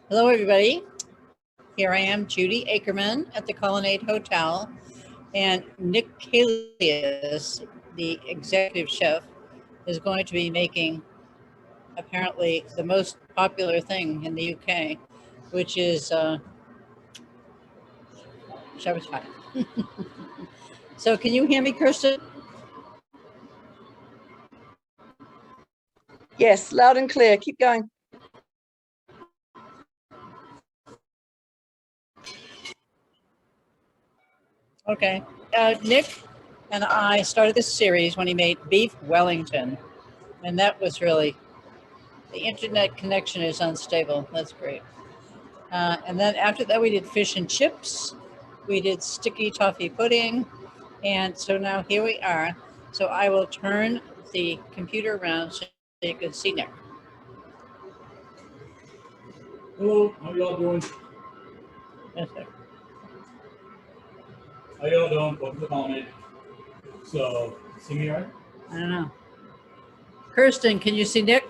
Hello, everybody. Here I am, Judy Ackerman at the Colonnade Hotel, and Nick Calias, the executive chef, is going to be making apparently the most popular thing in the UK, which is shepherd's pie. So can you hear me, Kirsten? Yes, loud and clear. Keep going. Okay. Nick and I started this series when he made beef Wellington, and that was really, the internet connection is unstable. That's great. And then after that, we did fish and chips. We did sticky toffee pudding. And so now here we are. So I will turn the computer around so you can see Nick. Hello, how y'all doing? Yes, sir. How y'all doing? Welcome to Colonnade. So, see me all right? I don't know. Kirsten, can you see Nick?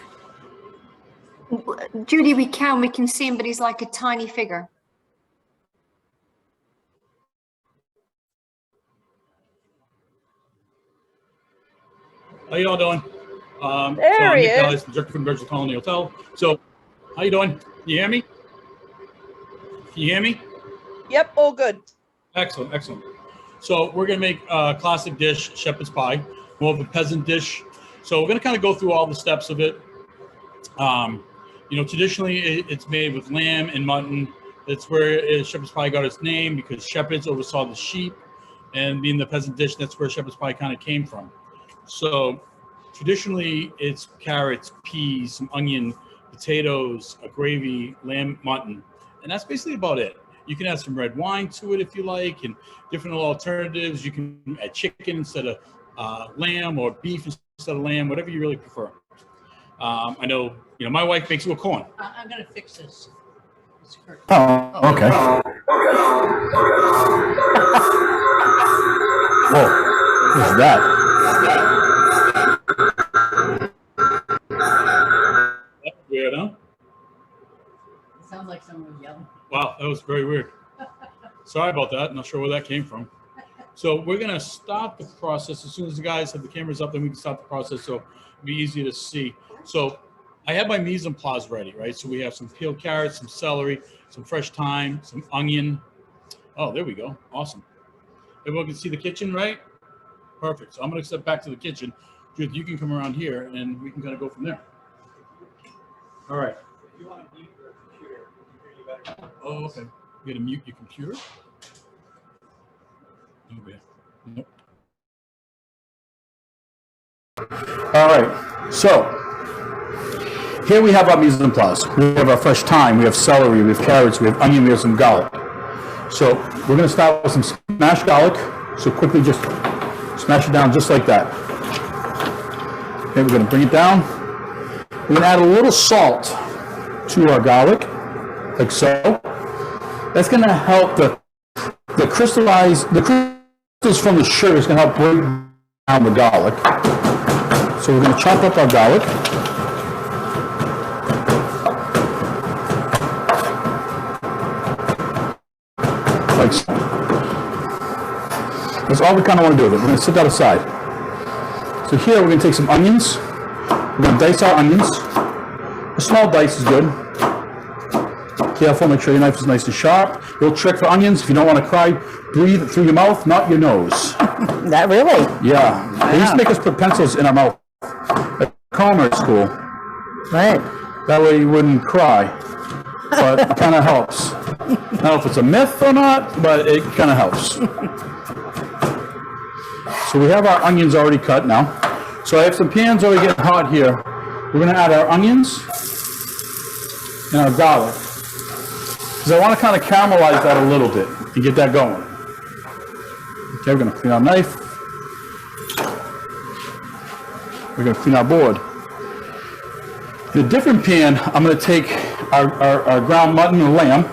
Judy, we can see him, but he's like a tiny figure. How y'all doing? There he Nick is. Calias, Director of Food Beverage at Colonnade Hotel. So, how you doing? You hear me? Can you hear me? Yep, all good. Excellent, excellent. So we're gonna make a classic dish, shepherd's pie, more of a peasant dish. So we're gonna kind of go through all the steps of it. Traditionally it's made with lamb and mutton. That's where shepherd's pie got its name, because shepherds oversaw the sheep, and being the peasant dish, that's where shepherd's pie kind of came from. So traditionally it's carrots, peas, some onion, potatoes, a gravy, lamb, mutton, and that's basically about it. You can add some red wine to it if you like, and different alternatives. You can add chicken instead of lamb, or beef instead of lamb, whatever you really prefer. I know, my wife makes it with corn. I'm going to fix this. It's Kirsten. Oh, okay. Whoa, what's that? That's weird, huh? It sounds like someone was yelling. Wow, that was very weird. Sorry about that. Not sure where that came from. So we're going to start the process. As soon as the guys have the cameras up, then we can start the process, so it'll be easy to see. So I have my mise en place ready, right? So we have some peeled carrots, some celery, some fresh thyme, some onion. Oh, there we go. Awesome. Everyone can see the kitchen, right? Perfect. So I'm going to step back to the kitchen. Judith, you can come around here, and we can kind of go from there. All right. If you want to mute your computer, oh, okay. You got to mute your computer? Okay. Nope. All right, so here we have our mise en place. We have our fresh thyme, we have celery, we have carrots, we have onion, we have some garlic. So we're going to start with some smashed garlic. So quickly just smash it down just like that. Okay, we're going to bring it down. We're going to add a little salt to our garlic, like so. That's going to help the crystals from the sugar is going to help break down the garlic. So we're going to chop up our garlic. Like so. That's all we kind of want to do with it. We're going to set that aside. So here we're going to take some onions. We're going to dice our onions. A small dice is good. Careful, make sure your knife is nice and sharp. Little trick for onions: if you don't want to cry, breathe through your mouth, not your nose. That really? Yeah. They used to make us put pencils in our mouth at commerce school. Right. That way you wouldn't cry. But it kind of helps. I don't know if it's a myth or not, but it kind of helps. So we have our onions already cut now. So I have some pans already getting hot here. We're going to add our onions and our garlic, because I want to kind of caramelize that a little bit and get that going. Okay, we're going to clean our knife. We're going to clean our board. In a different pan, I'm going to take our ground mutton or lamb,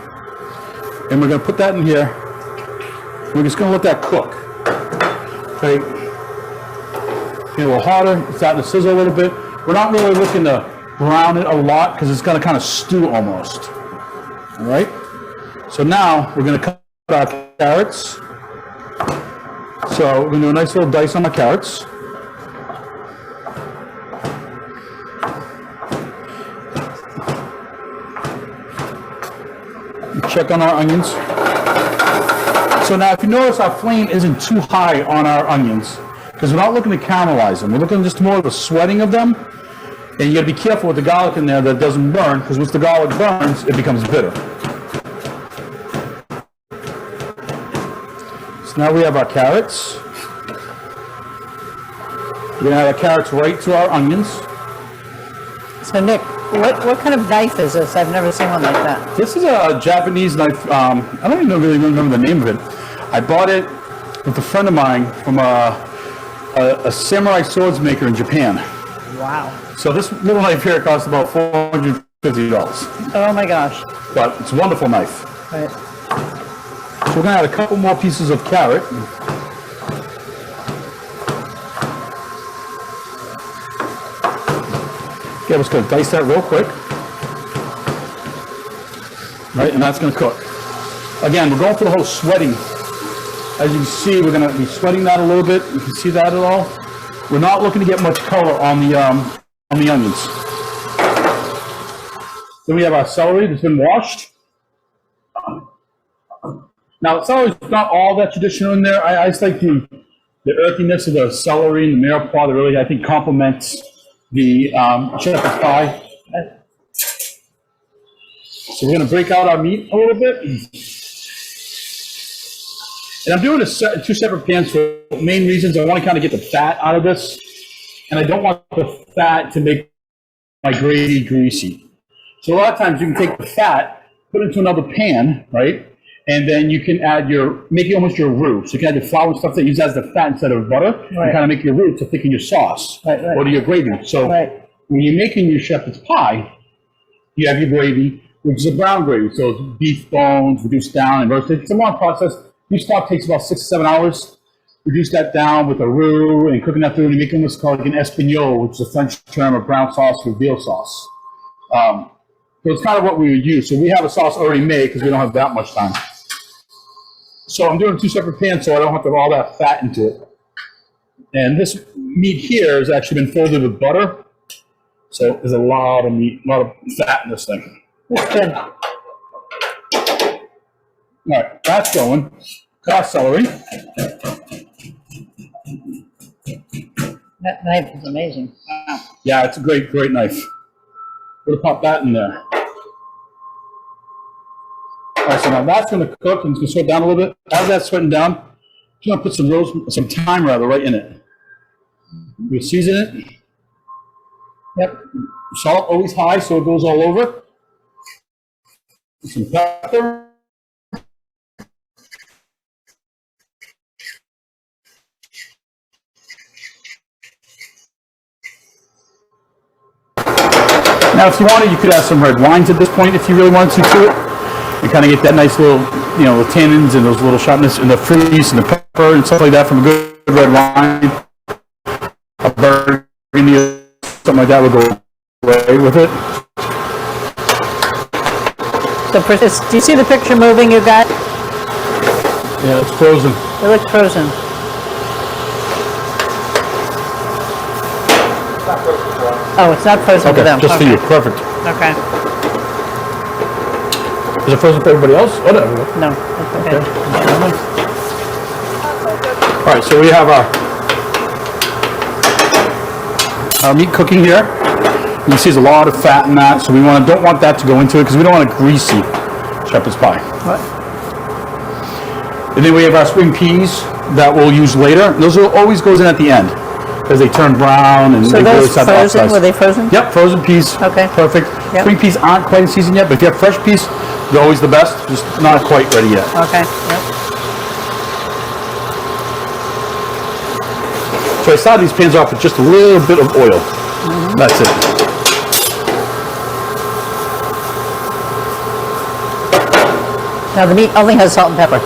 and we're going to put that in here. We're just going to let that cook. Okay, get a little hotter. It's starting to sizzle a little bit. We're not really looking to brown it a lot, because it's going to kind of stew almost. All right. So now we're going to cut our carrots. So we're going to do a nice little dice on the carrots. Check on our onions. So now if you notice, our flame isn't too high on our onions because we're not looking to caramelize them. We're looking just more of a sweating of them. And you got to be careful with the garlic in there that it doesn't burn, because once the garlic burns, it becomes bitter. So now we have our carrots. We're going to add our carrots right to our onions. So Nick, what kind of knife is this? I've never seen one like that. This is a Japanese knife. I don't even really remember the name of it. I bought it with a friend of mine from a samurai swords maker in Japan. Wow. So this little knife here costs about $450. Oh my gosh. But it's a wonderful knife. Right. So we're going to add a couple more pieces of carrot. Okay, I'm just going to dice that real quick. Right, and that's going to cook. Again, we're going for the whole sweating. As you can see, we're going to be sweating that a little bit. You can see that at all. We're not looking to get much color on the onions. Then we have our celery that's been washed. Now, celery is not all that traditional in there. I just like the earthiness of the celery and the mirepoix that really, I think, complements the shepherd's pie. So we're going to break out our meat a little bit. And I'm doing two separate pans for main reasons. I want to kind of get the fat out of this. And I don't want the fat to make my gravy greasy. So a lot of times you can take the fat, put it into another pan, right? And then you can add make it almost your roux. So you can add your flour and stuff that you use as the fat instead of butter. Right. And kind of make your roux to thicken your sauce or to your gravy. So when you're making your shepherd's pie, you have your gravy, which is a brown gravy. So it's beef bones reduced down and roasted. It's a long process. Beef stock takes about 6 to 7 hours. Reduce that down with a roux and cooking that through, and you make what's called like an espagnole, which is a French term of brown sauce with veal sauce. So it's kind of what we would use. So we have a sauce already made because we don't have that much time. So I'm doing two separate pans so I don't have to have all that fat into it. And this meat here has actually been folded with butter. So there's a lot of meat, a lot of fat in this thing. That's good. All right, that's going. Cut our celery. That knife is amazing. Wow. Yeah, it's a great, great knife. We'll pop that in there. All right, so now that's going to cook and it's going to sweat down a little bit. As that's sweating down, I'm going to put some thyme right in it. We'll season it. Yep. Salt always high so it goes all over. Some pepper. Now, if you wanted, you could add some red wines at this point if you really wanted to it. You kind of get that nice little, the tannins and those little sharpness and the fruits and the pepper and stuff like that from a good red wine. A burgundy or something like that would go away with it. So, do you see the picture moving, you guys? Yeah, it's frozen. It looks frozen. Oh, it's not frozen for them. Just for you. Perfect. Okay. Is it frozen for everybody else? Whatever. No, that's okay. All right, so we have our meat cooking here. You can see there's a lot of fat in that, so we don't want that to go into it because we don't want a greasy shepherd's pie. What? And then we have our spring peas that we'll use later. Those always goes in at the end because they turn brown and so they really those start to frozen? oxidize. Were they frozen? Yep, frozen peas. Okay. Perfect. Yep. Spring peas aren't quite in season yet, but if you have fresh peas, they're always the best. Just not quite ready yet. Okay. Yep. So I started these pans off with just a little bit of oil. Mm-hmm. That's it. Now the meat only has salt and pepper.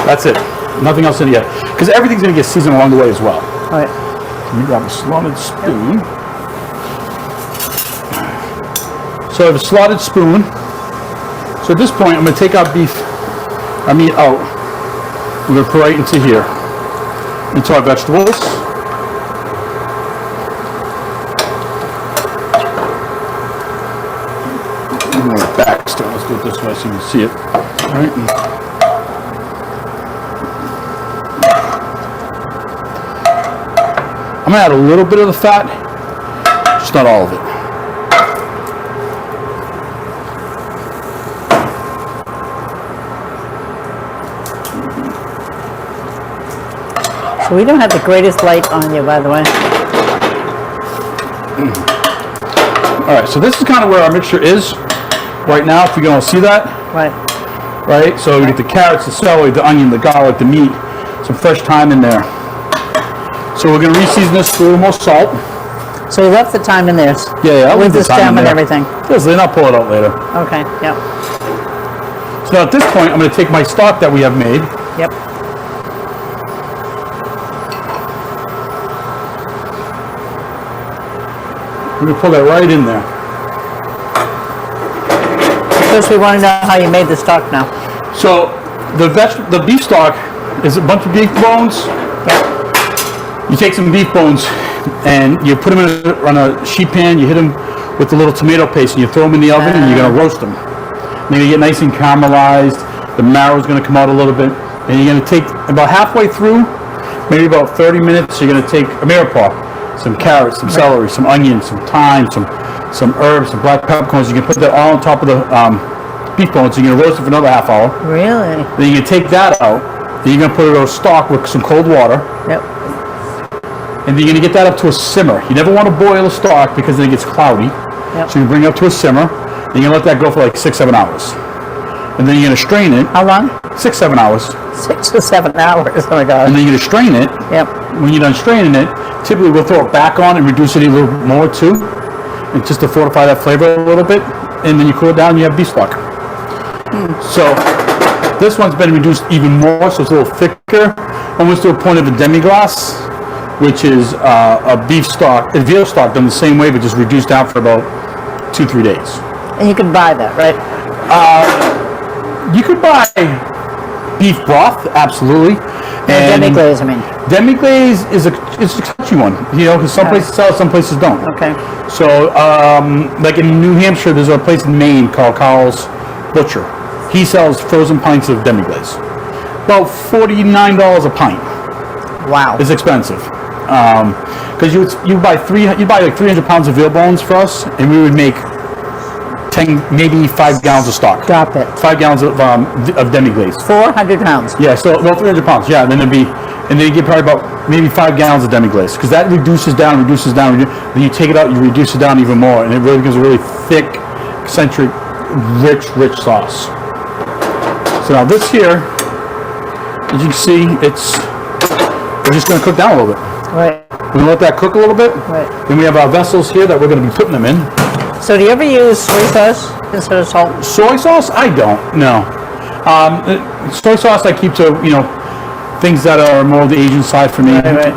That's it. Nothing else in it yet. Because everything's going to get seasoned along the way as well. All right. Let me grab a slotted spoon. So I have a slotted spoon. So So at this point, I'm going to take our meat out. We're going to put right into here, into our vegetables. Back still. Let's do it this way so you can see it. All right. I'm gonna add a little bit of the fat, just not all of it. So we don't have the greatest light on you, by the way. All right, so this is kind of where our mixture is right now, if you can all see that. Right. Right, so we get the carrots, the celery, the onion, the garlic, the meat, some fresh thyme in there. So we're going to reseason this with a little more salt. So you left the thyme in there. Yeah, I'll leave with the the thyme stem in and there. everything. Yes, then I'll pull it out later. Okay, yep. So now at this point, I'm going to take my stock that we have made. Yep. We're going to pull that right in there. First, we want to know how you made the stock now. So the beef stock is a bunch of beef bones. Yep. You take some beef bones and you put them on a sheet pan. You hit them with a little tomato paste and you throw them in the oven and you're going to roast them. They're going to get nice and caramelized. The marrow is going to come out a little bit. And you're going to take about halfway through, maybe about 30 minutes, you're going to take a mirepoix, some carrots, some celery, some onions, some thyme, some herbs, some black peppercorns. You can put that all on top of the beef bones. You're going to roast it for another half hour. Really? Then you can take that out. Then you're going to put it on stock with some cold water. Yep. And then you're going to get that up to a simmer. You never want to boil a stock because then it gets cloudy. Yep. So you bring it up to a simmer. And you're going to let that go for like 6-7 hours. And then you're going to strain it. How long? 6-7 hours. 6 to 7 hours. Oh my God. And then you're going to strain it. Yep. When you're done straining it, typically we'll throw it back on and reduce it a little more too. And just to fortify that flavor a little bit. And then you cool it down and you have beef stock. So this one's been reduced even more, so it's a little thicker, almost to a point of a demi-glace, which is a beef stock, a veal stock done the same way, but just reduced down for about 2-3 days. And you can buy that, right? You could buy beef broth, absolutely. And Demi-glaze, I mean. demi-glaze is it's a touchy one, you know, because some places sell it, some places don't. Okay. So, like in New Hampshire, there's a place in Maine called Carl's Butcher. He sells frozen pints of demi-glaze. About $49 a pint. Wow. It's expensive. Because you buy like 300 pounds of veal bones for us, and we would make 10, maybe 5 gallons of stock. Stop it. 5 gallons of demi-glaze. 400 pounds. Yeah, so about 300 pounds. Yeah, and then you get probably about maybe 5 gallons of demi-glaze, because that reduces down. Then you take it out, you reduce it down even more, and it really gives a really thick, eccentric, rich sauce. So now this here, as you can see, we're just going to cook down a little bit. Right. We're going to let that cook a little bit. Right. Then we have our vessels here that we're going to be putting them in. So do you ever use soy sauce instead of salt? Soy sauce? I don't. No. Soy sauce I keep to, things that are more the Asian side for me. Right.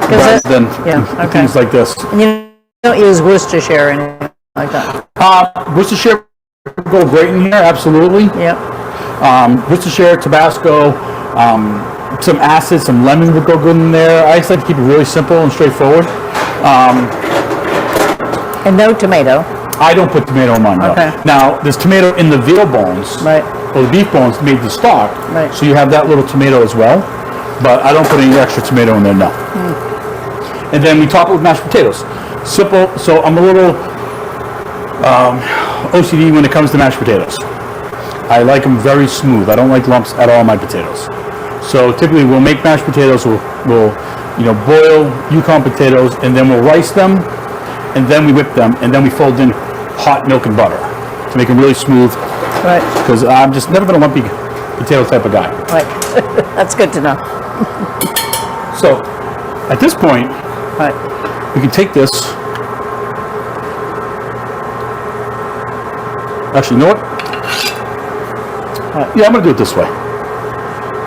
Rather than okay. things like this. And you don't use Worcestershire or anything like that? Worcestershire would go great in here, absolutely. Yep. Worcestershire, Tabasco, some acid, some lemon would go good in there. I just like to keep it really simple and straightforward. And no tomato. I don't put tomato in mine, no. Okay. Now, there's tomato in the veal bones, Right. or the beef bones made the stock, Right. so you have that little tomato as well, but I don't put any extra tomato in there, no. And then we top it with mashed potatoes. Simple, so I'm a little OCD when it comes to mashed potatoes. I like them very smooth. I don't like lumps at all in my potatoes. So typically we'll make mashed potatoes, we'll boil Yukon potatoes, and then we'll rice them, and then we whip them, and then we fold in hot milk and butter to make them really smooth. Right. Because I'm just never been a lumpy potato type of guy. Right. That's good to know. So at this point, Right. we can take this. Actually, you know what? Yeah, I'm going to do it this way.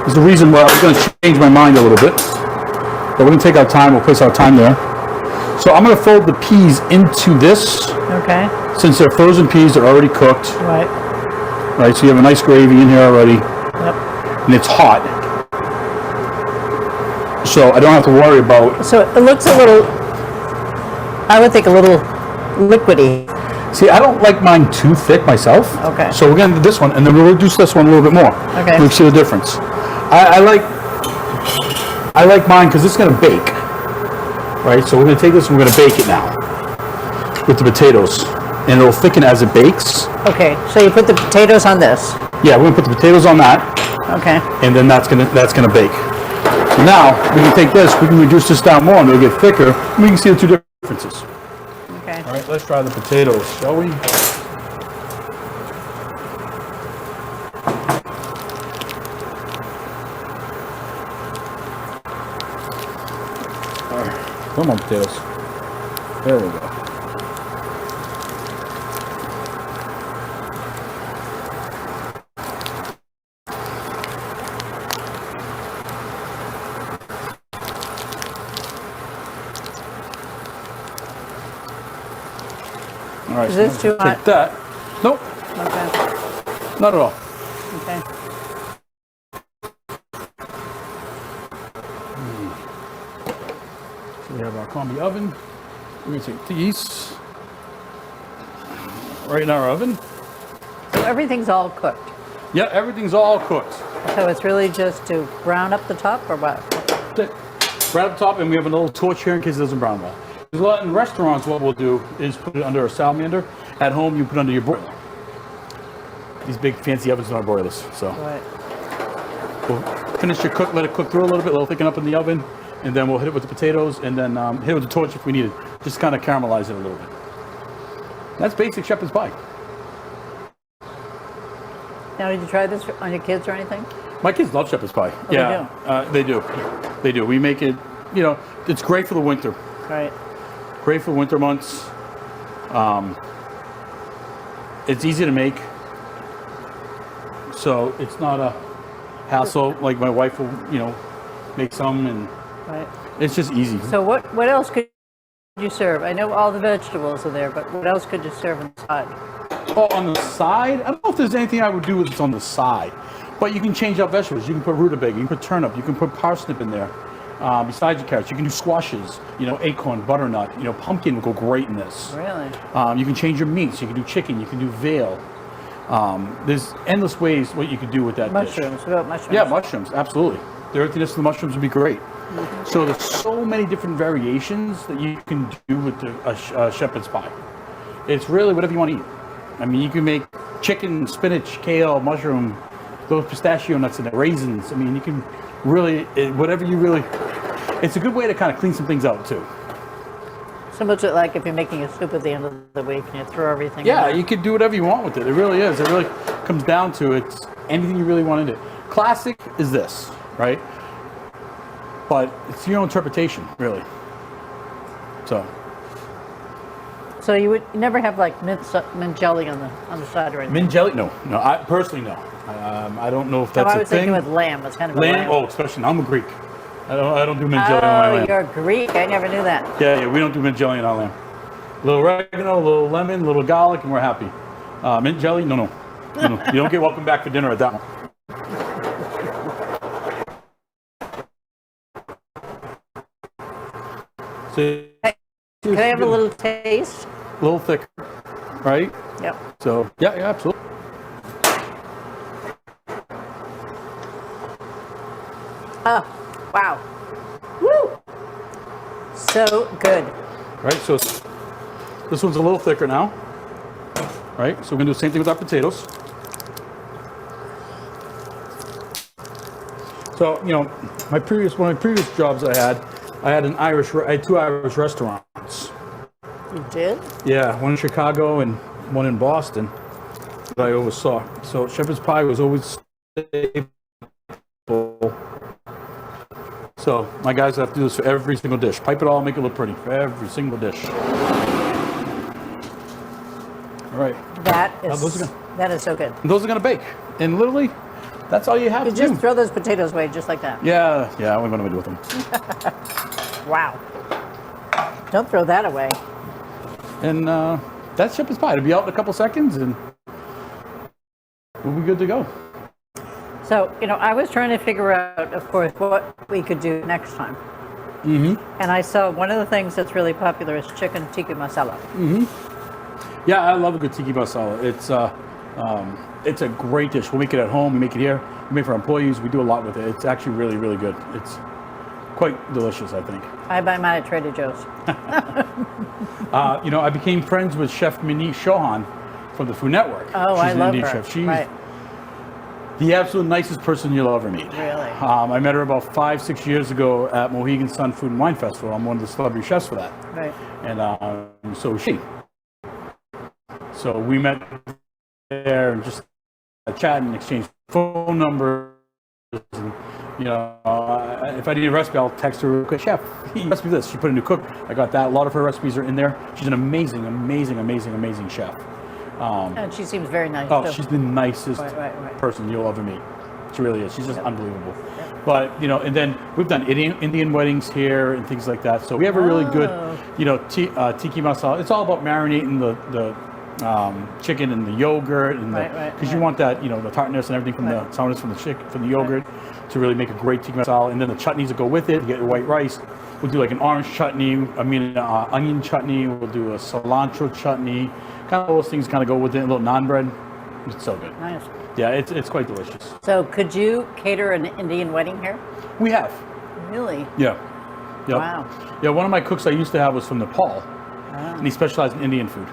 There's a reason why I was going to change my mind a little bit. But we're going to take our time. We'll place our time there. So So I'm going to fold the peas into this. Okay. Since they're frozen peas, they're already cooked. Right. Right, so you have a nice gravy in here already. Yep. And it's hot. So I don't have to worry about... So it looks a little, I would think a little liquidy. See, I don't like mine too thick myself. Okay. So we're going to do this one, and then we'll reduce this one a little bit more. Okay. We'll see the difference. I like mine because it's going to bake. Right, so we're going to take this and we're going to bake it now with the potatoes. And it'll thicken as it bakes. Okay, so you put the potatoes on this. Yeah, we're going to put the potatoes on that. Okay. And then that's gonna bake. So now we can take this, we can reduce this down more, and it'll get thicker. And we can see the two differences. Okay. All right, let's try the potatoes, shall we? All right, come on, potatoes. There we go. All right, Is this too hot? take that. Nope, Okay. not at all. Okay. So we have our combi oven. We're going to take these right in our oven. So everything's all cooked. Yeah, everything's all cooked. So it's really just to brown up the top or what? That's it. Right up top, and we have a little torch here in case it doesn't brown well. There's a lot in restaurants. What we'll do is put it under a salamander. At home, you put it under your broiler. These big fancy ovens are not broilers. So Right. we'll finish your cook, let it cook through a little bit, let it thicken up in the oven, and then we'll hit it with the potatoes, and then hit it with the torch if we need it. Just kind of caramelize it a little bit. That's basic shepherd's pie. Now, did you try this on your kids or anything? My kids love shepherd's pie. Oh, they yeah, they do. They do. We make it. You know, it's great for the winter. Right. Great for winter months. It's easy to make, so it's not a hassle. Like my wife will, make some, and Right. it's just easy. So what else could you serve? I know all the vegetables are there, but what else could you serve on the side? Oh, on the side, I don't know if there's anything I would do with it on the side, but you can change out vegetables. You can put rutabaga, you can put turnip, you can put parsnip in there. Besides your carrots, you can do squashes, acorn, butternut, pumpkin would go great in this. Really? You can change your meats. You can do chicken. You can do veal. There's endless ways what you could do with that dish. Mushrooms. What about mushrooms? Yeah, mushrooms. Absolutely. The earthiness of the mushrooms would be great. So there's so many different variations that you can do with a shepherd's pie. It's really whatever you want to eat. I mean, you can make chicken, spinach, kale, mushroom, those pistachio nuts in it, raisins. I mean, you can really, whatever you really, it's a good way to kind of clean some things out too. So much like if you're making a soup at the end of the week and you throw everything in Yeah, there. you can do whatever you want with it. It really is. It really comes down to it's anything you really want in it. Classic is this, right? But it's your own interpretation, really. So you would never have like mint jelly on the side or anything? Mint jelly? No. I personally no. I don't know if that's I a was thinking thing. with lamb. It's kind of a Lamb? lamb. Oh, especially I'm a Greek. I don't do mint jelly on my Oh, lamb. you're Greek. I never knew that. Yeah, we don't do mint jelly on our lamb. A little oregano, a little lemon, a little garlic, and we're happy. Mint jelly? No. You don't get welcome back for dinner at that one. So, Can I have a little taste? a little thicker, right? Yep. So, yeah, absolutely. Oh, wow. Woo! So good. Right, so this one's a little thicker now. Right, so we're gonna do the same thing with our potatoes. So, one of my previous jobs I had two Irish restaurants. You did? Yeah, one in Chicago and one in Boston that I oversaw. So shepherd's pie was always staple. So my guys have to do this for every single dish. Pipe it all, make it look pretty for every single dish. All right. That those is are that is so good. And those are gonna bake. And literally, that's all you have You to just do. throw those potatoes away just like that. Yeah, what am I gonna do with them? Wow. Don't throw that away. And that's shepherd's pie. It'll be out in a couple seconds, and we'll be good to go. So, I was trying to figure out, of course, what we could do next time. Mm-hmm. And I saw one of the things that's really popular is chicken tikka masala. Yeah, I love a good tiki masala. It's a great dish. We'll make it at home. We make it here. We make it for our employees. We do a lot with it. It's actually really, really good. It's quite delicious, I think. I buy mine at Trader Joe's. I became friends with Chef Monique Chauhan from the Food Network. Oh, She's I an love Indian her. chef. She's Right. the absolute nicest person you'll ever meet. Really? I met her about 5-6 years ago at Mohegan Sun Food and Wine Festival. I'm one of the celebrity chefs for that. Right. And so she. So we met there and just chat and exchange phone numbers. And, if I need a recipe, I'll text her real quick. Chef, recipe this. She put a new cook. I got that. A lot of her recipes are in there. She's an amazing, amazing, amazing, amazing chef. And she seems very nice, Oh, too. she's the nicest Right. person you'll ever meet. She really is. She's just unbelievable. But, and then we've done Indian weddings here and things like that. So we have a really good, tiki masala. It's all about marinating the chicken and the yogurt, and because you want that, the tartness and everything from the sourness from the yogurt to really make a great tiki masala. And then the chutneys that go with it. You get your white rice. We'll do like an orange chutney. Onion chutney. We'll do a cilantro chutney. Kind of those things kind of go with it. A little naan bread. It's so good. Nice. Yeah, it's quite delicious. So could you cater an Indian wedding here? We have. Really? Yeah. Yep. Wow. Yeah, one of my cooks I used to have was from Nepal, and he specialized in Indian food.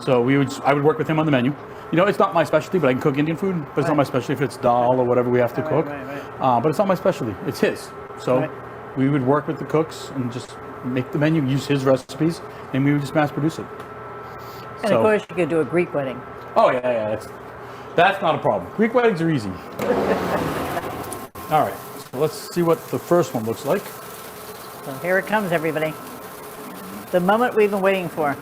So I would work with him on the menu. It's not my specialty, but I can cook Indian food. But it's not my specialty if it's dal or whatever we have to cook. But it's not my specialty. It's his. So we would work with the cooks and just make the menu, use his recipes, and we would just mass produce it. And of course, you could do a Greek wedding. Oh yeah. That's not a problem. Greek weddings are easy. All right. So let's see what the first one looks like. So here it comes, everybody. The moment we've been waiting for.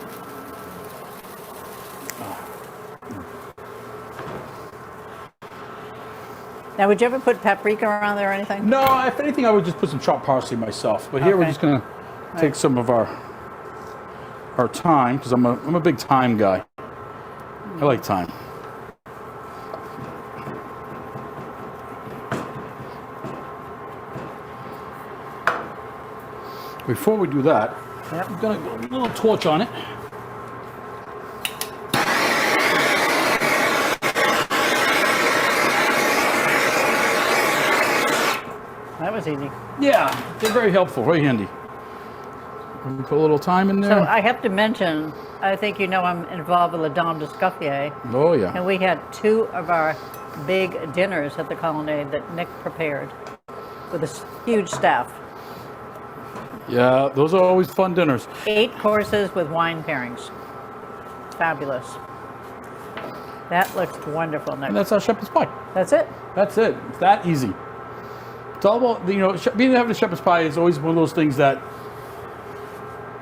Now, would you ever put paprika around there or anything? No, if anything, I would just put some chopped parsley myself. But here we're just gonna take some of our time, because I'm a big thyme guy. I like thyme. Before we do that, I'm gonna go a little torch on it. That was easy. Yeah, they're very helpful, very handy. We put a little thyme in there. So I have to mention, I think I'm involved with La Dame d'Escoffier. Oh yeah. And we had 2 of our big dinners at the Colonnade that Nick prepared with a huge staff. Yeah, those are always fun dinners. 8 courses with wine pairings. Fabulous. That looks wonderful, Nick. And that's our shepherd's pie. That's it. That's it. It's that easy. It's all about, having a shepherd's pie is always one of those things that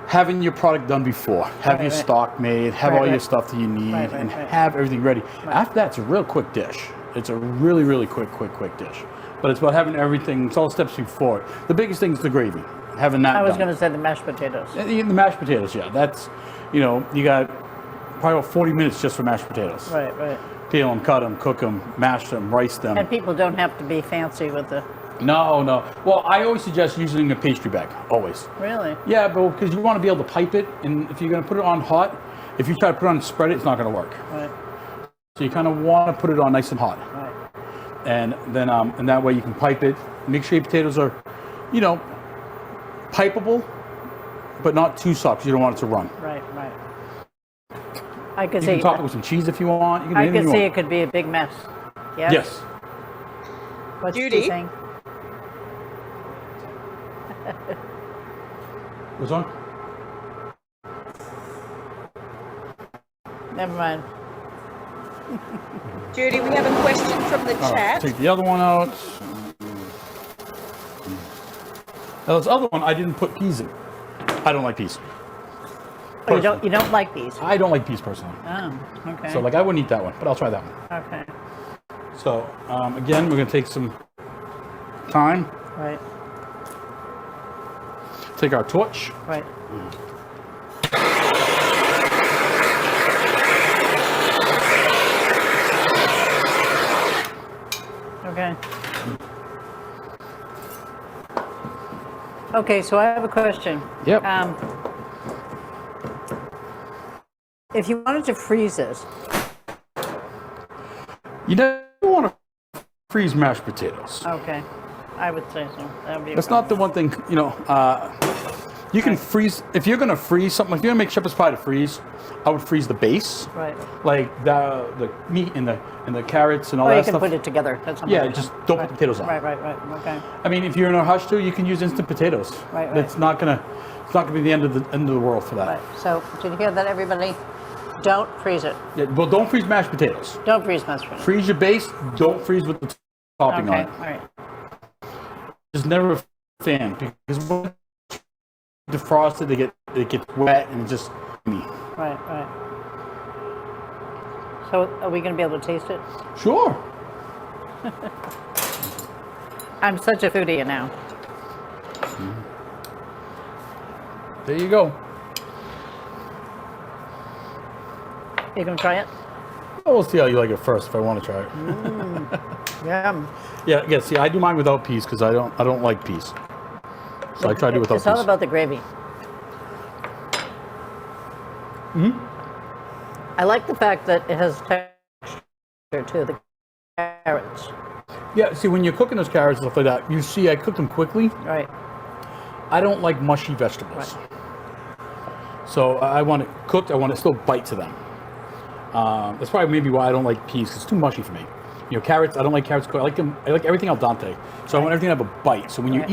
having your product done before, have your stock made, have all your stuff that you need, and have everything ready. After that, it's a real quick dish. It's a really, really quick dish. But it's about having everything, it's all steps before it. The biggest thing is the gravy, having that I was done. going to say the mashed potatoes. The mashed potatoes, yeah. That's, you got probably about 40 minutes just for mashed potatoes. Right. Peel them, cut them, cook them, mash them, rice them. And people don't have to be fancy with the... No. Well, I always suggest using a pastry bag, always. Really? Yeah, but because you want to be able to pipe it, and if you're going to put it on hot, if you try to put it on and spread it, it's not going to work. Right. So you kind of want to put it on nice and hot. Right. And then, and that way you can pipe it. Make sure your potatoes are, pipeable, but not too soft because you don't want it to run. Right. I could You see. can top it with some cheese if you want. You can do I anything could you see want. it could be a big mess. Yes. Yes. What's Judy? she saying? What's on? Never mind. Judy, we have a question from the All right, chat. take the other one out. Now this other one, I didn't put peas in. I don't like peas. Oh, you don't like these? I don't like peas personally. Oh, okay. So I wouldn't eat that one, but I'll try that one. Okay. So again, we're gonna take some thyme. Right. take our torch. Right. Okay. Okay, so I have a question. Yep. If you wanted to freeze this, You don't want to freeze mashed potatoes. okay, I would say so. That would be. That's not the one thing, you know. You can freeze if you're gonna freeze something. If you're gonna make shepherd's pie to freeze, I would freeze the base, Right. like the meat and the carrots and all Or that you can stuff. put it together. That's Yeah, something. just don't put the potatoes on. Right. Okay. I mean, if you're in a hush too, you can use instant potatoes. Right. It's not gonna be the end of the world for that. Right. So did you hear that, everybody? Don't freeze it. Yeah, well, don't freeze mashed potatoes. Don't freeze mashed potatoes. Freeze your base. Don't freeze with the topping Okay. on it. All right. Just never a fan because when defrosted, it gets wet and it just me. Right. So are we going to be able to taste it? Sure. I'm such a foodie now. There you go. You going to try it? Well, we'll see how you like it first if I want to try it. Yeah. Yeah. See, I do mine without peas because I don't like peas. So I try to do without It's all peas. about the gravy. I like the fact that it has texture too, the carrots. Yeah. See, when you're cooking those carrots and stuff like that, you see I cook them quickly. Right. I don't like mushy vegetables. So I want it cooked. I want to still bite to them. That's probably maybe why I don't like peas, 'cause it's too mushy for me. You know, carrots, I don't like carrots cooked. I like them. I like everything al dente. So I want everything to have a bite. So when you're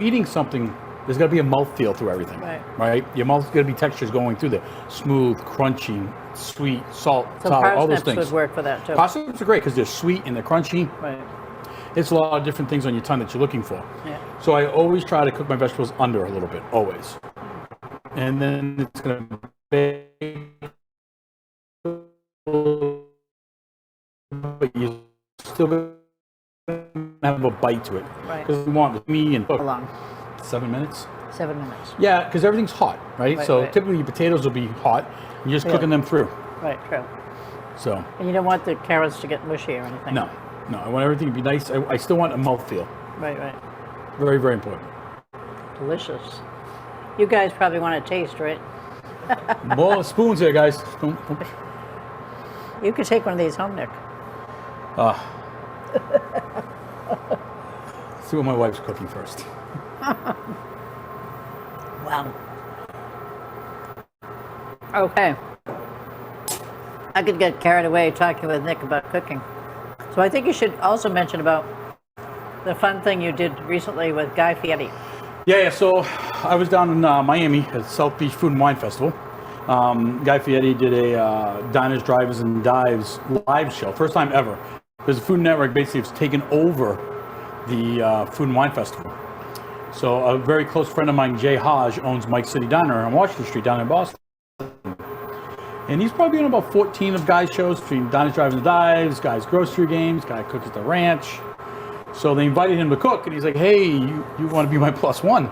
eating something, there's got to be a mouthfeel through everything. Right. Your mouth's got to be textures going through there. Smooth, crunchy, sweet, salt, So sour, all those parsnips things. would work for that too. Parsnips are great because they're sweet and they're crunchy. Right. It's a lot of different things on your tongue that you're looking for. Yeah. So I always try to cook my vegetables under a little bit, always. And then it's going to bake, but you still going to have a bite to it. Right. Because we want me and How long? 7 minutes. 7 minutes. Yeah, because everything's hot, right? Right, So right. typically your potatoes will be hot. You're just cooking them through. Right. True. So And you don't want the carrots to get mushy or anything. no, I want everything to be nice. I still want a mouthfeel. Right. Very, very important. Delicious. You guys probably want to taste, right? More spoons here, guys. You could take one of these home, Nick. See what my wife's cooking first. Wow. Okay. I could get carried away talking with Nick about cooking. So I think you should also mention about the fun thing you did recently with Guy Fieri. Yeah. So I was down in Miami at South Beach Food and Wine Festival. Guy Fieri did a Diners, Drivers, and Dives live show. First time ever. Because the Food Network basically has taken over the Food and Wine Festival. So a very close friend of mine, Jay Hodge, owns Mike City Diner on Washington Street down in Boston. And he's probably on about 14 of Guy's shows between Diners, Drivers, and Dives, Guy's grocery games, Guy cooks at the ranch. So they invited him to cook, and he's like, hey, you want to be my plus one?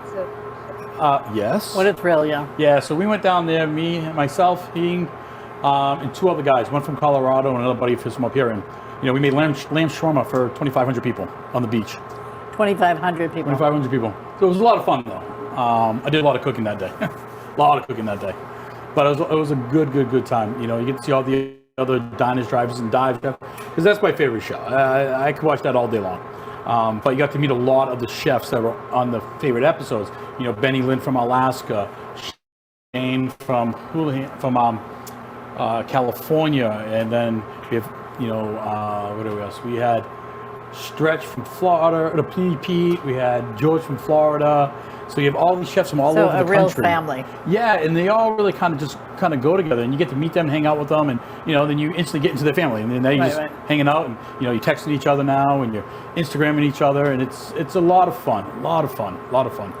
Yes. What a thrill, yeah. Yeah, so we went down there, me, myself, he, and two other guys, one from Colorado and another buddy of his from up here. And, you know, we made lamb shawarma for 2,500 people on the beach. 2,500 people. 2,500 people. So it was a lot of fun, though. I did a lot of cooking that day. A lot of cooking that day. But it was a good time. You know, you get to see all the other Diners, Drivers, and Dives, because that's my favorite show. I could watch that all day long. But you got to meet a lot of the chefs that were on the favorite episodes. You know, Benny Lynn from Alaska, Shane from California, and then we have, you know, what else? We had Stretch from Florida, the Pete. We had George from Florida. So you have all these chefs from all over the country. So a real family. Yeah, and they all really kind of go together, and you get to meet them, hang out with them, and you know, then you instantly get into their family, and then you're just hanging out, and you know, you're texting each other now, and you're Instagramming each other, and it's a lot of fun.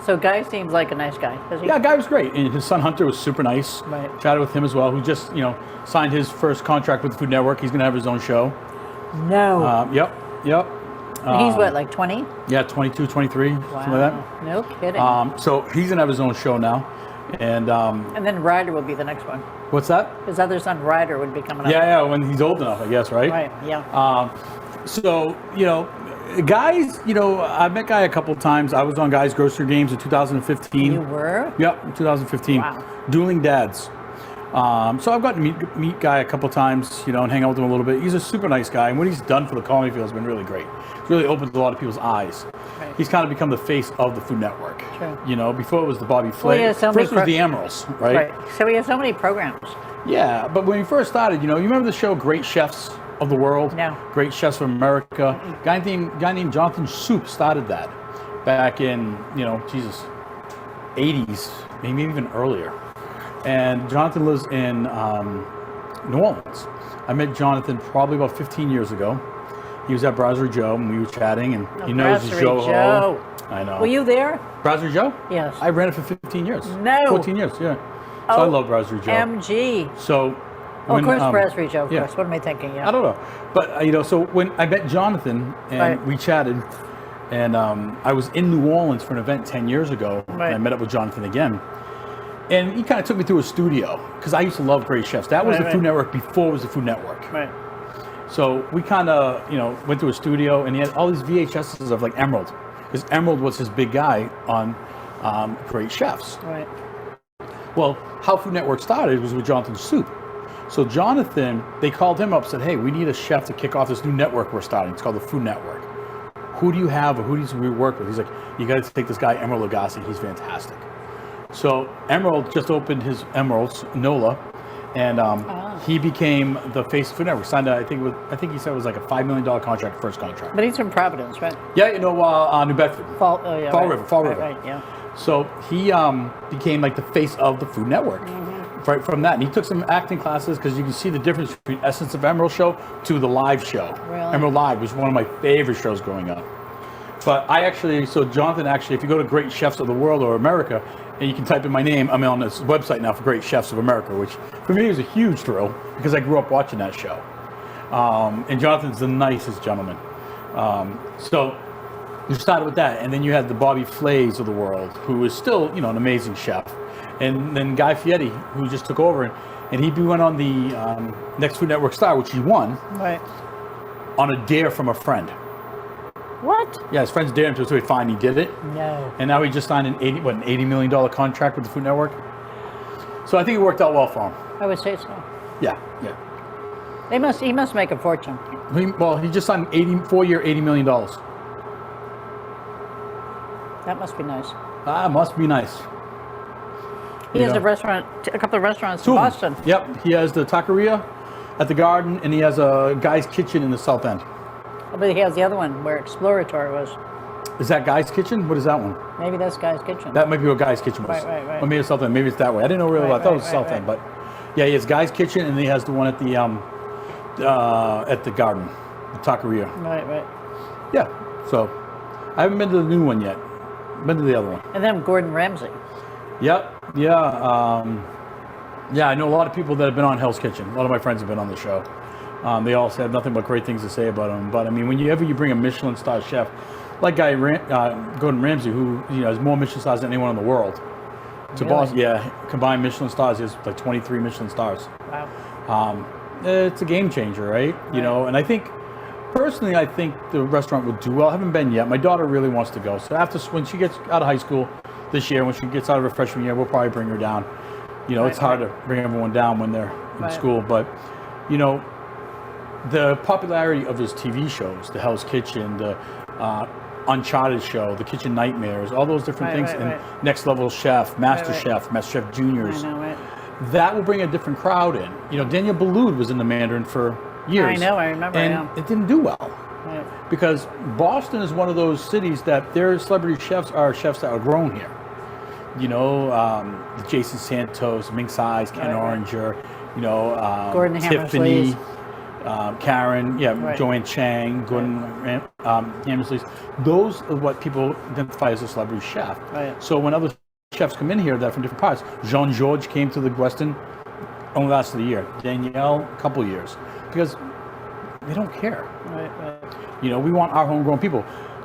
So Guy seems like a nice guy, does he? Yeah, Guy was great, and his son Hunter was super nice. Right. Chatted with him as well, who just, you know, signed his first contract with the Food Network. He's gonna have his own show. No. Yep. He's what, like 20? Yeah, 22, 23, something like that. No kidding. So he's gonna have his own show now, and and then Ryder will be the next one. what's that? His other son Ryder would be coming up. Yeah, when he's old enough, I guess, right? Right. Yeah. So guys, I met Guy a couple of times. I was on Guy's Grocery Games in 2015. You were? Yep, in 2015. Wow. Dueling Dads. So I've gotten to meet Guy a couple times, and hang out with him a little bit. He's a super nice guy, and what he's done for the Colony Field has been really great. It's really opened a lot of people's eyes. Right. He's kind of become the face of the Food Network. True. Before it was the Bobby Flay. he has so First many was the Emeralds, right? Right. So we have so many programs. Yeah, but when we first started, you remember the show Great Chefs of the World? No. Great Chefs of America. Guy named Jonathan Soup started that back in, 80s, maybe even earlier. And Jonathan lives in New Orleans. I met Jonathan probably about 15 years ago. He was at Brasserie Joe, and we were chatting, and he knows Brasserie Joe. Joe. I know. Were you there? Brasserie Joe? Yes. I ran it for 15 years. No. 14 years, yeah. So I love Brasserie Joe. MG. So, Of course, Brasserie Joe, of yeah. course. What am I thinking? Yeah. I don't know. But, so when I met Jonathan and Right. we chatted, and I was in New Orleans for an event 10 years ago, Right. and I met up with Jonathan again. And he kind of took me through a studio, because I used to love Great Chefs. That was the Food Network before it was the Food Network. Right. So we kind of, went through a studio, and he had all these VHSs of like Emerald, because Emerald was his big guy on Great Chefs. Right. Well, how Food Network started was with Jonathan Soup. So Jonathan, they called him up, said, hey, we need a chef to kick off this new network we're starting. It's called the Food Network. Who do you have, or who do we work with? He's like, you got to take this guy, Emerald Lagasse. He's fantastic. So Emerald just opened his Emeralds, NOLA, and he became the face of Food Network. Signed, I think he said it was like a $5 million contract, first contract. But he's from Providence, right? Yeah, New Bedford. Fall River. Right, yeah. So he became like the face of the Food Network. Right from that, and he took some acting classes, because you can see the difference between Essence of Emerald show to the live show. Really? Emerald Live was one of my favorite shows growing up. But Jonathan actually, if you go to Great Chefs of the World or America, and you can type in my name, I'm on this website now for Great Chefs of America, which for me was a huge thrill, because I grew up watching that show. And Jonathan's the nicest gentleman. So you started with that, and then you had the Bobby Flays of the world, who is still, an amazing chef. And then Guy Fieri, who just took over, and he went on the next Food Network Star, which he won, Right. on a dare from a friend. What? Yeah, his friends dared him to, so he finally did it. No. And now he just signed an $80 million contract with the Food Network. So I think it worked out well for him. I would say so. Yeah. He must make a fortune. He just signed 4-year, $80 million. That must be nice. Must be nice. He has a couple of restaurants in Two of them. Boston. Yep, he has the taqueria at the Garden, and he has a Guy's Kitchen in the South End. But he has the other one where Exploratory was. Is that Guy's Kitchen? What is that one? Maybe that's Guy's Kitchen. That might be what Guy's Kitchen was. Right. Or maybe it's South End. Maybe it's that way. I didn't know really well. I thought it was South End, but yeah, he has Guy's Kitchen, and he has the one at the Garden, the taqueria. Right. Yeah. So I haven't been to the new one yet. Been to the other one. And then Gordon Ramsay. Yep. Yeah. Yeah, I know a lot of people that have been on Hell's Kitchen. A lot of my friends have been on the show. They all have nothing but great things to say about him. But I mean, whenever you bring a Michelin star chef like Gordon Ramsay, who has more Michelin stars than anyone in the world, to Boston, combined Michelin stars, he has like 23 Michelin stars. Wow. It's a game changer, right? And I think personally, the restaurant would do well. I haven't been yet. My daughter really wants to go. So when she gets out of high school this year, when she gets out of her freshman year, we'll probably bring her down. It's hard to bring everyone down when they're in school, but the popularity of his TV shows, the Hell's Kitchen, the Uncharted show, the Kitchen Nightmares, all those different things, and Next Level Chef, Master Chef, Master Chef Juniors, I know, right? that will bring a different crowd in. Daniel Boulud was in the Mandarin for years. I know, I remember. And it didn't do well. Right. Because Boston is one of those cities that their celebrity chefs are chefs that are grown here. Jason Santos, Ming Tsai's, Ken Oranger, Gordon Tiffany, Hammersley's. Karen, Joanne Chang, Gordon Hammersley's. Those are what people identify as a celebrity chef. Right. So when other chefs come in here that are from different parts, Jean-Georges came to the Westin only lasted a year. Danielle, a couple years. Because they don't care. Right. You know, we want our homegrown people.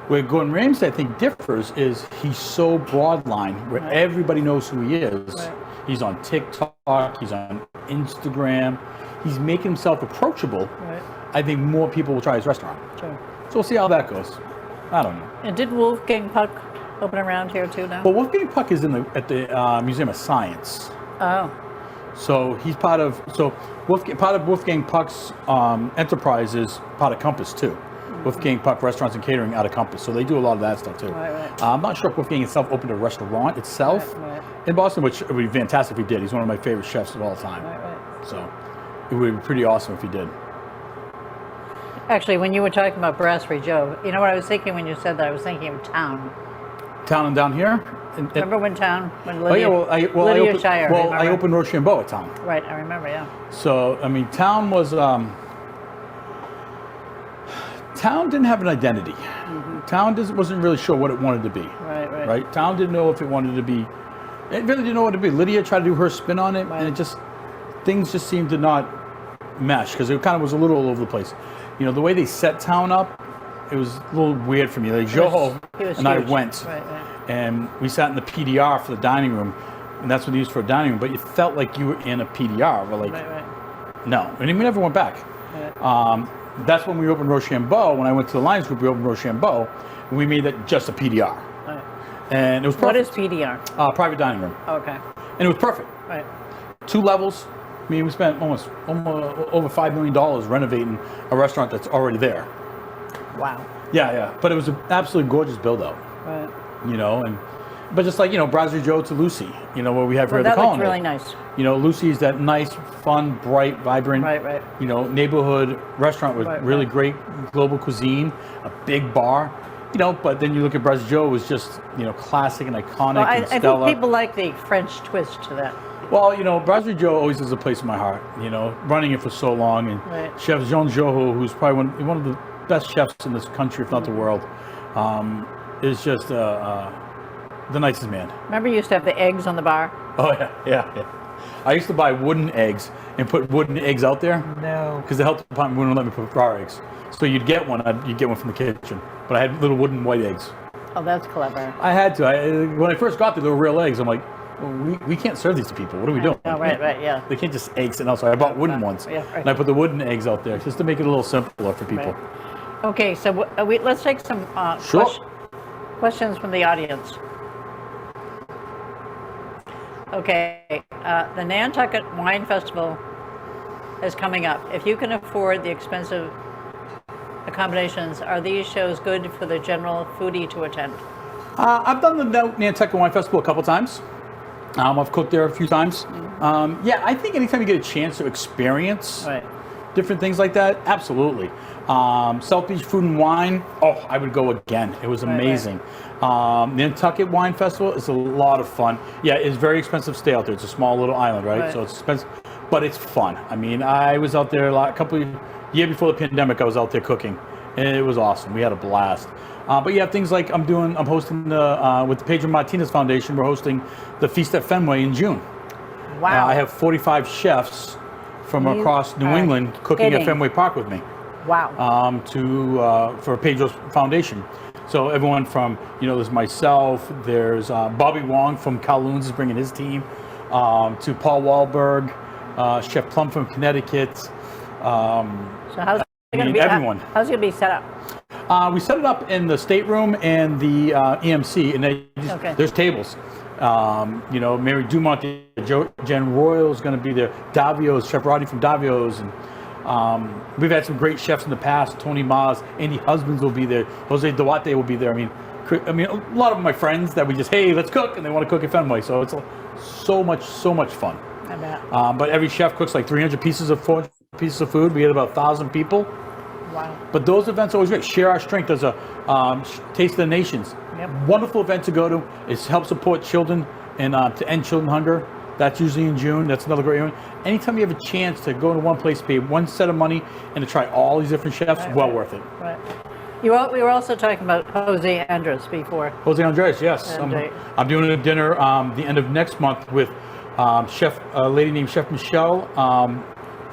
Where Gordon Ramsay, I think, differs is he's so broadline, where everybody knows who he is. Right. He's on TikTok, he's on Instagram. He's making himself approachable. Right. I think more people will try his restaurant. Sure. So we'll see how that goes. I don't know. And did Wolfgang Puck open around here too now? But Wolfgang Puck is at the Museum of Science. Oh. So he's part of Wolfgang Puck's enterprise is part of Compass too. Wolfgang Puck Restaurants and Catering out of Compass. So they do a lot of that stuff too. Right. I'm not sure if Wolfgang itself opened a restaurant itself Right. in Boston, which would be fantastic if he did. He's one of my favorite chefs of all time. Right. So it would be pretty awesome if he did. Actually, when you were talking about Brasserie Joe, you know what I was thinking when you said that? I was thinking of Town. Town and down here? Remember when Town? When I Lydia, Lydia opened, Shire. well, remember? I opened Rochambeau at Town. Right, I remember, yeah. So, I mean, Town was, Town didn't have an identity. Town wasn't really sure what it wanted to be. Right. Town didn't know if it wanted to be, it really didn't know what to be. Lydia tried to do her spin on it, and it just, things just seemed to not mesh, because it kind of was a little all over the place. You know, the way they set Town up, it was a little weird for me. Like, Joe and I went, and we sat in the PDR for the dining room, and that's what they used for a dining room, but it felt like you were in a PDR. We're like, no. And then we never went back. That's when we opened Rochambeau. When I went to the Lions Group, we opened Rochambeau, and we made that just a PDR. Right. And it was What perfect. is PDR? Private dining room. Okay. And it was perfect. Right. 2 levels. I mean, we spent almost over $5 million renovating a restaurant that's already there. Wow. Yeah. But it was an absolutely gorgeous build out. Right. You know, but just like, you know, Brasserie Joe to Lucy, you know, where we have here at the That looks Colonnade. really nice. You know, Lucy's that nice, fun, bright, vibrant, Right. you know, neighborhood restaurant with really great global cuisine, a big bar, you know, but then you look at Brasserie Joe, it was just, you know, classic and iconic Well, and I stellar. think people like the French twist to that. Well, you know, Brasserie Joe always has a place in my heart, you know, running it for so long. And Chef Jean Joho, who's probably one of the best chefs in this country, if not the world, is just the nicest man. Remember you used to have the eggs on the bar? Oh, yeah. I used to buy wooden eggs and put wooden eggs out there. No. Because the health department wouldn't let me put raw eggs. So you'd get one from the kitchen. But I had little wooden white eggs. Oh, that's clever. I had to. When I first got there, they were real eggs. I'm like, well, we can't serve these to people. What are we doing? Oh, right, yeah. They can't just eggs. And also, I bought wooden ones. Yeah, right. And I put the wooden eggs out there just to make it a little simpler for people. Right. Okay, so let's take some questions from the audience. Okay, the Nantucket Wine Festival is coming up. If you can afford the expensive accommodations, are these shows good for the general foodie to attend? I've done the Nantucket Wine Festival a couple times. I've cooked there a few times. Yeah, I think anytime you get a chance to experience different things like that, absolutely. South Beach Food and Wine, I would go again. It was amazing. Nantucket Wine Festival is a lot of fun. Yeah, it's very expensive to stay out there. It's a small little island, right? So it's expensive, but it's fun. I mean, I was out there year before the pandemic. I was out there cooking, and it was awesome. We had a blast. But yeah, things like I'm hosting with the Pedro Martinez Foundation. We're hosting the Feast at Fenway in June. Wow! I have 45 chefs from across New England cooking at Fenway Park with me. Wow! For Pedro's Foundation. So everyone from, you know, there's myself, there's Bobby Wong from Kowloon's is bringing his team, to Paul Wahlberg, Chef Plum from Connecticut. So how's it going to be? Everyone. How's it going to be set up? We set it up in the stateroom and the EMC, and there's tables. You know, Mary Dumont, Jen Royal is going to be there. Davio's, Chef Rodney from Davio's, and we've had some great chefs in the past. Tony Maz, Andy Husbands will be there. Jose Duarte will be there. I mean, a lot of my friends that we just, hey, let's cook, and they want to cook at Fenway. So it's so much fun. I bet. But every chef cooks like 400 pieces of food. We had about 1,000 people. Wow. But those events are always great. Share Our Strength. There's a Taste of the Nations. Wonderful event to go to. It's help support children and to end children hunger. That's usually in June. That's another great one. Anytime you have a chance to go to one place, pay one set of money, and to try all these different chefs, worth it. Right. We were also talking about Jose Andres before. Jose Andres, yes. I'm doing a dinner the end of next month with a lady named Chef Michelle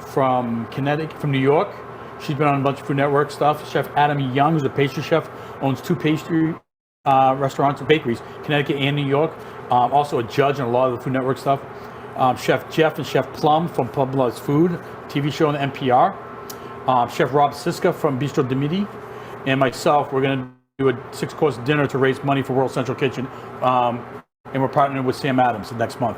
from New York. She's been on a bunch of Food Network stuff. Chef Adam Young, who's a pastry chef, owns 2 pastry restaurants and bakeries, Connecticut and New York. Also a judge in a lot of the Food Network stuff. Chef Jeff and Chef Plum from Plum Loves Food, TV show on the NPR. Chef Rob Siska from Bistro de Midi. And myself, we're going to do a 6-course dinner to raise money for World Central Kitchen. And we're partnering with Sam Adams next month.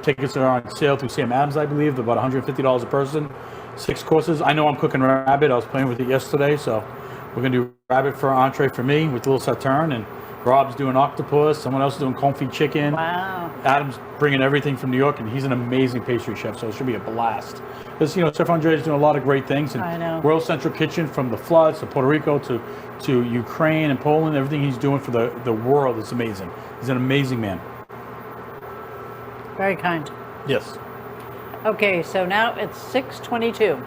Tickets are on sale through Sam Adams, I believe, about $150 a person. 6 courses. I know I'm cooking rabbit. I was playing with it yesterday, so we're going to do rabbit for entree for me with a little sauterne, and Rob's doing octopus. Someone else is doing confit chicken. Wow. Adam's bringing everything from New York, and he's an amazing pastry chef, so it should be a blast. Because, Chef Andre is doing a lot of great things. And I know. World Central Kitchen, from the floods to Puerto Rico to Ukraine and Poland, everything he's doing for the world is amazing. He's an amazing man. Very kind. Yes. Okay, so now it's 6:22.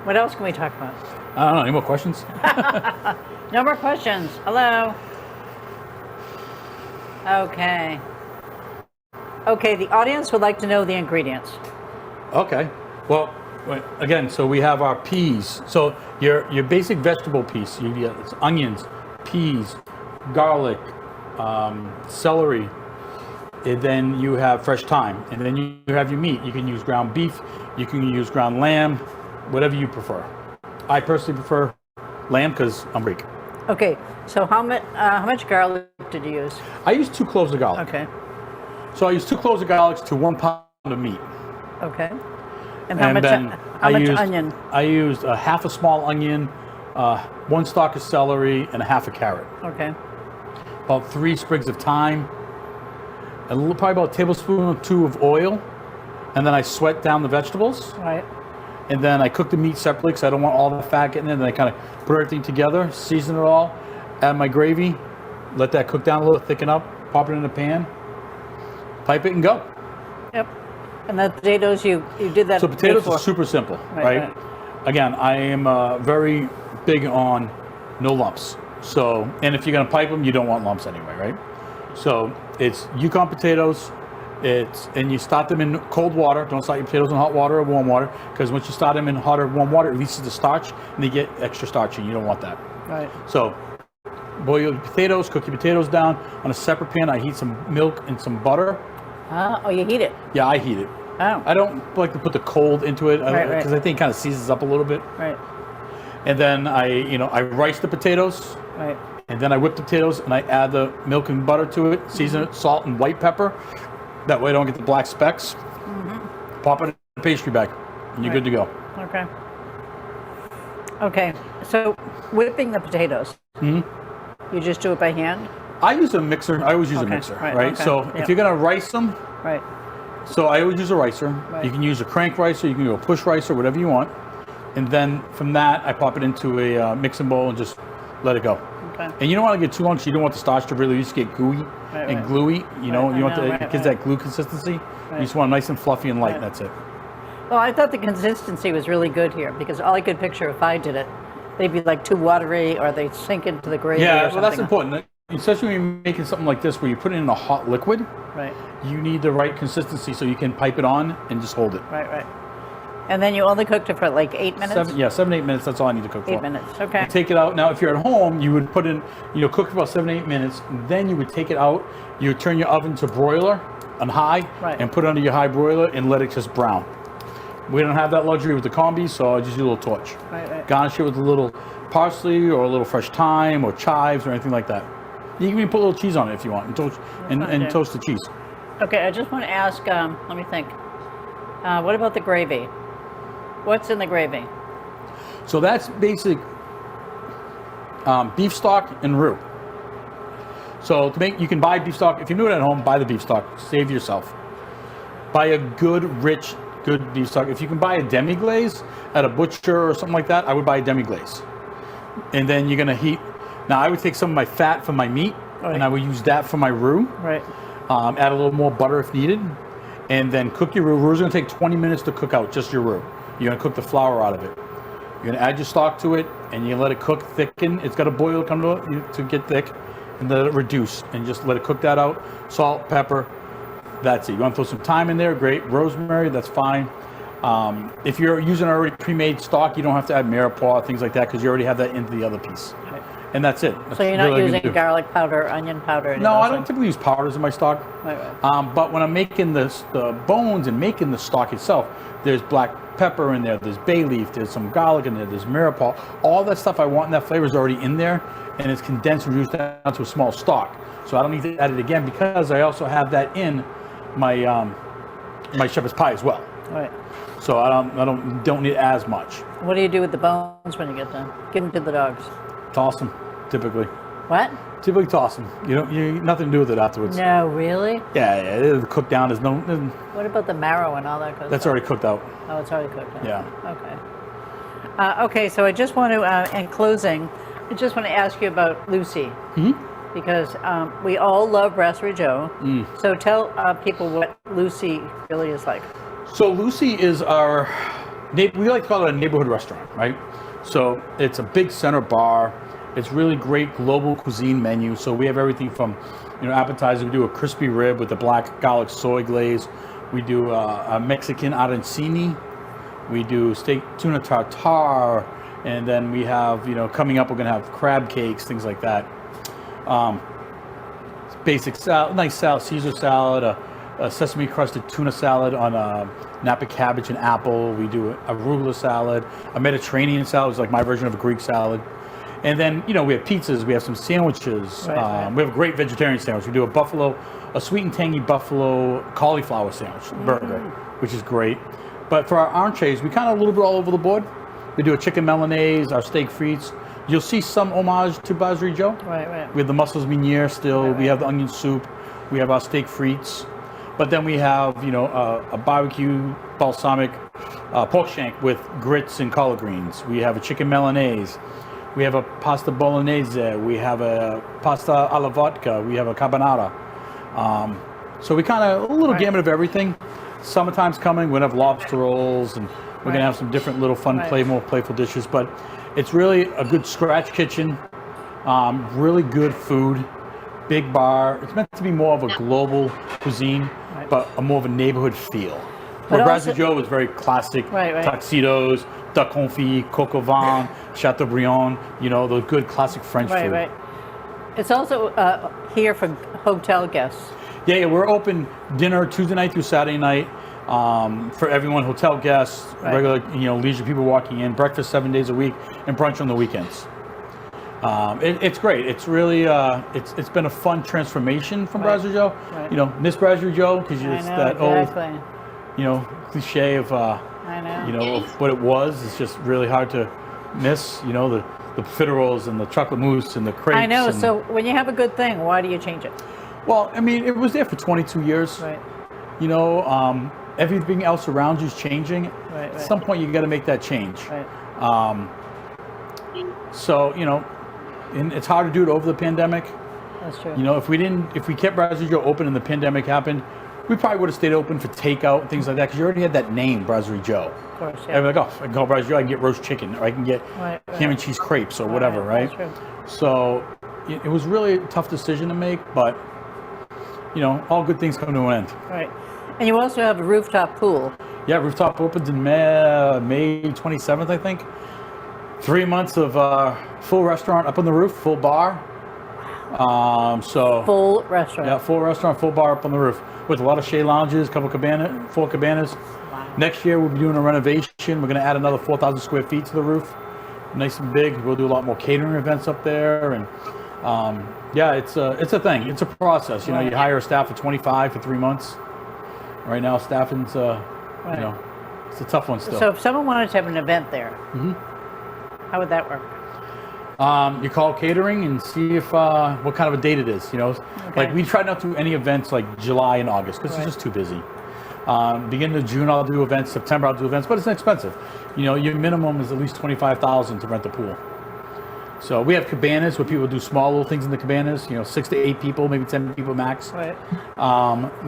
What else can we talk about? I don't know. Any more questions? No more questions. Hello. Okay. Okay, the audience would like to know the ingredients. Okay. Well, again, so we have our peas. So your basic vegetable piece, it's onions, peas, garlic, celery, and then you have fresh thyme, and then you have your meat. You can use ground beef, you can use ground lamb, whatever you prefer. I personally prefer lamb because I'm Greek. Okay, so how much garlic did you use? I use 2 cloves of garlic. Okay. So I use 2 cloves of garlic to 1 pound of meat. Okay. And how much onion? I used a half a small onion, 1 stalk of celery, and a half a carrot. Okay. About 3 sprigs of thyme, probably about a tablespoon or 2 of oil, and then I sweat down the vegetables. Right. And then I cook the meat separately because I don't want all the fat getting in. Then I kind of put everything together, season it all, add my gravy, let that cook down a little, thicken up, pop it in a pan, pipe it, and go. Yep. And the potatoes, you did that. So potatoes before. are super simple, Right. right? Again, I am very big on no lumps. So, and if you're going to pipe them, you don't want lumps anyway, right? So it's Yukon potatoes. And you start them in cold water. Don't start your potatoes in hot water or warm water, because once you start them in hot or warm water, it releases the starch, and they get extra starchy. You don't want that. Right. So boil your potatoes, cook your potatoes down. On a separate pan, I heat some milk and some butter. Oh, you heat it. Yeah, I heat it. Oh. I don't like to put the cold into it because I think it kind of seasons up a little bit. Right. And then I rice the potatoes. Right. And then I whip the potatoes and I add the milk and butter to it, season it, salt and white pepper. That way I don't get the black specks. Mm-hmm. Pop it in a pastry bag and you're good to go. Okay. Okay. So whipping the potatoes, you just do it by hand? I use a mixer. I always use a mixer, right? Okay. So if you're going to rice them, Right. so I always use a ricer. Right. You can use a crank ricer, you can do a push ricer, whatever you want. And then from that, I pop it into a mixing bowl and just let it go. Okay. And you don't want to get too long, so you don't want the starch to really just get gooey and gluey. You know, you want it gives that glue consistency. You just want it nice and fluffy and light, and that's it. Well, I thought the consistency was really good here, because all I could picture if I did it, they'd be like too watery, or they'd sink into the gravy. Yeah, or well, something. that's important. Especially when you're making something like this where you put it in a hot liquid. Right. You need the right consistency so you can pipe it on and just hold it. Right. And then you only cooked it for like 8 minutes? 7 to 8 minutes. That's all I need to cook for. 8 minutes. Okay. You take it out. Now, if you're at home, you would put in, cook for about 7 to 8 minutes. Then you would take it out. You would turn your oven to broiler on high and put it under your high broiler and let it just brown. We don't have that luxury with the combis, so I just do a little torch. Right. Garnish it with a little parsley or a little fresh thyme or chives or anything like that. You can even put a little cheese on it if you want, and toast the cheese. Okay, I just want to ask, let me think. What about the gravy? What's in the gravy? So that's basic beef stock and roux. So you can buy beef stock. If you're doing it at home, buy the beef stock. Save yourself. Buy a good beef stock. If you can buy a demi-glaze at a butcher or something like that, I would buy a demi-glaze. And then you're gonna heat. Now I would take some of my fat from my meat, and I would use that for my roux. Right. Add a little more butter if needed, and then cook your roux. Roux is gonna take 20 minutes to cook out, just your roux. You're gonna cook the flour out of it. You're gonna add your stock to it, and you let it cook, thicken. It's got to boil, to get thick, and let it reduce, and just let it cook that out. Salt, pepper, that's it. You want to throw some thyme in there, great. Rosemary, that's fine. If you're using already pre-made stock, you don't have to add mirepoix, things like that, because you already have that into the other piece. Right. And that's it. So you're not using garlic powder, onion powder? No, I don't typically use powders in my stock. Right. But when I'm making the bones and making the stock itself, there's black pepper in there, there's bay leaf, there's some garlic in there, there's mirepoix. All that stuff I want in that flavor is already in there, and it's condensed and reduced down to a small stock. So I don't need to add it again because I also have that in my my shepherd's pie as well. Right. So I don't need as much. What do you do with the bones when you get done? Give them to the dogs. Toss them, typically. What? Typically toss them. You nothing to do with it afterwards. No, really? Yeah, it's cooked down. There's no. What about the marrow and all that good That's stuff? already cooked out. Oh, it's already cooked out. Yeah. Okay. Okay, so I just want to, in closing, I just want to ask you about Lucy. Because we all love Brasserie Joe. So tell people what Lucy really is like. So Lucy is our, we like to call it a neighborhood restaurant, right? So it's a big center bar. It's really great global cuisine menu. So we have everything from, appetizer. We do a crispy rib with the black garlic soy glaze. We do a Mexican arancini. We do steak tuna tartare. And then we have, coming up, we're going to have crab cakes, things like that. Basic salad, nice salad, Caesar salad, a sesame crusted tuna salad on Napa cabbage and apple. We do a arugula salad, a Mediterranean salad, which is like my version of a Greek salad. And then, we have pizzas, we have some sandwiches. Right. We have a great vegetarian sandwich. We do a sweet and tangy buffalo cauliflower sandwich, burger, which is great. But for our entrees, we kind of a little bit all over the board. We do a chicken Milanese, our steak frites. You'll see some homage to Brasserie Joe. Right. We have the mussels miniere still. Right. We have the onion soup. We have our steak frites. But then we have, a barbecue balsamic pork shank with grits and collard greens. We have a chicken Milanese. We have a pasta bolognese. We have a pasta alla vodka. We have a carbonara. So we kind of, a little gamut of everything. Summertime's coming. We're going to have lobster rolls, and we're going to have some different little fun, more playful dishes. But it's really a good scratch kitchen, really good food, big bar. It's meant to be more of a global cuisine, but more of a neighborhood feel. Where Brasserie Joe was very classic, tuxedos, duck confit, coq au vin, chateaubriand, the good classic French food. Right. It's also here for hotel guests. Yeah, we're open dinner Tuesday night through Saturday night for everyone, hotel guests, regular, leisure people walking in, breakfast 7 days a week, and brunch on the weekends. It's great. It's really, it's been a fun transformation from Brasserie Joe. Right. Miss Brasserie Joe, because it's that old, cliche of, I know. of what it was. It's just really hard to miss, the profiteroles and the chocolate mousse and the crepes. I know. So when you have a good thing, why do you change it? Well, I mean, it was there for 22 years. Right. Everything else around you is changing. Right. At some point, you got to make that change. Right. So, and it's hard to do it over the pandemic. That's true. If we kept Brasserie Joe open and the pandemic happened, we probably would have stayed open for takeout and things like that, because you already had that name, Brasserie Joe. Of course, yeah. And we're like, I can call Brasserie Joe, I can get roast chicken, or I can get ham and cheese crepes, or whatever, right? That's true. So it was really a tough decision to make, but, all good things come to an end. Right. And you also have a rooftop pool. Yeah, rooftop opens in May 27th, I think. 3 months of full restaurant up on the roof, full bar. Full restaurant. Yeah, full restaurant, full bar up on the roof with a lot of shade lounges, full cabanas. Wow. Next year we'll be doing a renovation. We're going to add another 4,000 square feet to the roof, nice and big. We'll do a lot more catering events up there, and it's a thing. It's a process. You hire a staff of 25 for 3 months. Right now, staffing's it's a tough one still. So if someone wanted to have an event there, how would that work? You call catering and see if what kind of a date it is. Like we try not to do any events like July and August because it's just too busy. Beginning of June, I'll do events. September, I'll do events, but it's expensive. Your minimum is at least $25,000 to rent the pool. So we have cabanas where people do small little things in the cabanas. 6 to 8 people, maybe 10 people max. Right.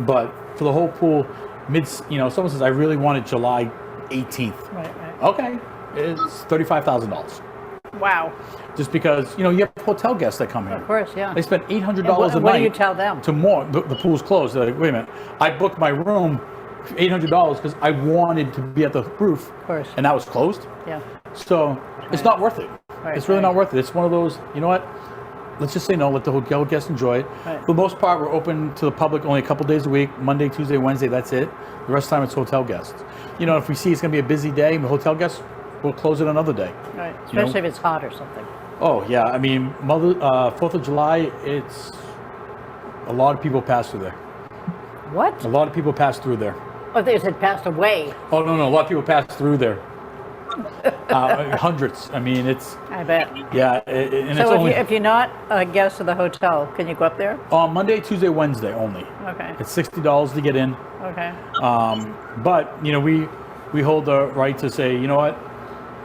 But for the whole pool, someone says I really want it July 18th. Right. Okay, it's $35,000. Wow. Just because you have hotel guests that come here. Of course, yeah. They spend $800 a night. What do you tell them? To more, the pool's closed. They're like, wait a minute, I booked my room $800 because I wanted to be at the roof, Of course. and that was closed. Yeah. So it's not worth it. Right, It's really right. not worth it. It's one of those, you know what? Let's just say no, let the hotel guests enjoy it. Right. For the most part, we're open to the public only a couple days a week, Monday, Tuesday, Wednesday, that's it. The rest of the time it's hotel guests. You know, if we see it's gonna be a busy day, the hotel guests, we'll close it another day. Right. You know? Especially if it's hot or something. Oh, yeah, I mean, 4th of July, it's, a lot of people pass through there. What? A lot of people pass through there. Oh, they said passed away. Oh, no, a lot of people pass through there. Hundreds. I mean, it's, I bet. yeah, and it's So only if you're not a guest of the hotel, can you go up there? on Monday, Tuesday, Wednesday only. Okay. It's $60 to get in. Okay. But, you know, we hold the right to say, you know what?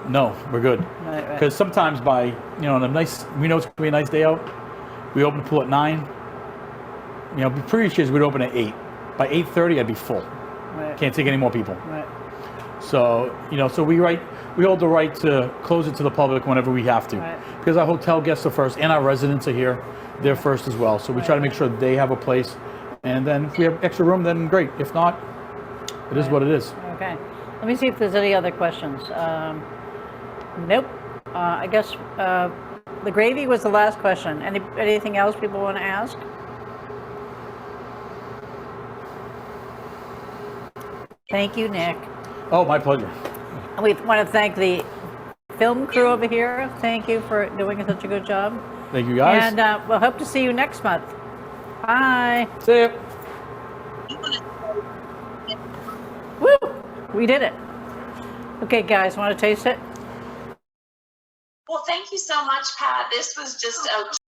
No, we're good. Right, right. Because sometimes we know it's going to be a nice day out. We open the pool at 9. You know, previous years we'd open at 8. By 8:30, I'd be full. Right. Can't take any more people. Right. So, you know, so we hold the right to close it to the public whenever we have to. Right. Because our hotel guests are first and our residents are here. They're first as well. So we try to make sure they have a place. And then if we have extra room, then great. If not, it is what it is. Okay. Let me see if there's any other questions. Nope. I guess the gravy was the last question. Anything else people want to ask? Thank you, Nick. Oh, my pleasure. And we want to thank the film crew over here. Thank you for doing such a good job. Thank you, guys. And we'll hope to see you next month. Bye. See ya. Woo! We did it. Okay, guys, want to taste it? Well, thank you so much, Pat. This was just a